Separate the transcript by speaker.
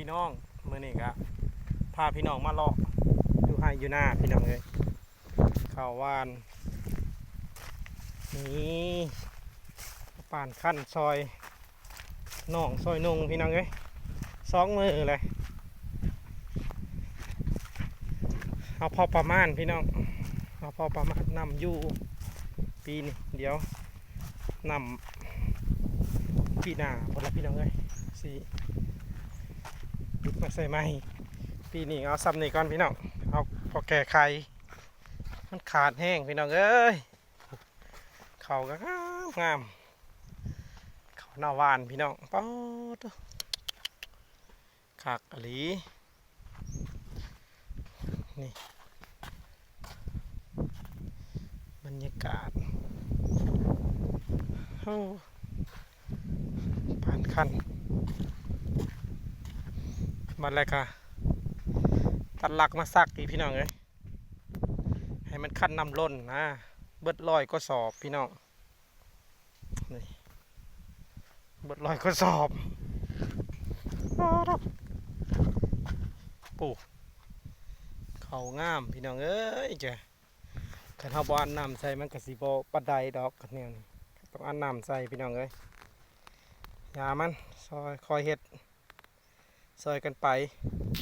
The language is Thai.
Speaker 1: พี่น้องมื้อนี้ครับพาพี่น้องมาเลาะอยู่ให้อยู่หน้าพี่น้องเลยข้าวหวานนี่ป่านขั้นซอยน่องซอยนงพี่น้องเลย2 มือเลยเอาพอประมาณพี่น้องเอาพอประมาณนำอยู่ปีนี้เดี๋ยวนำปีหน้าหมดละพี่น้องเลยสิมาใส่ไม้ปีนี้เอาซ้ำนี่ก่อนพี่น้องเอาพอแก่ไข่มันขาดแห้งพี่น้องเอ้ยเขาก็งามเขาหน้าหวานพี่น้องป๊อดขากอะหลีนี่บรรยากาศโอ้ผ่านคันมาแล้วค่ะตัดหลักมาซักอีกพี่น้องเอ้ยให้มันคันน้ำล้นนะเบิด100ก็สอบพี่น้องนี่เบิด100ก็สอบปูเขางามพี่น้องเอ้ยจ้ะขันเฮาบ่อันน้ำใส่มันก็สิบ่ปานใดดอกกันแนวนี้ต้องอันน้ำใส่พี่น้องเอ้ยอย่ามันซอยคอยเฮ็ดซอยกันไป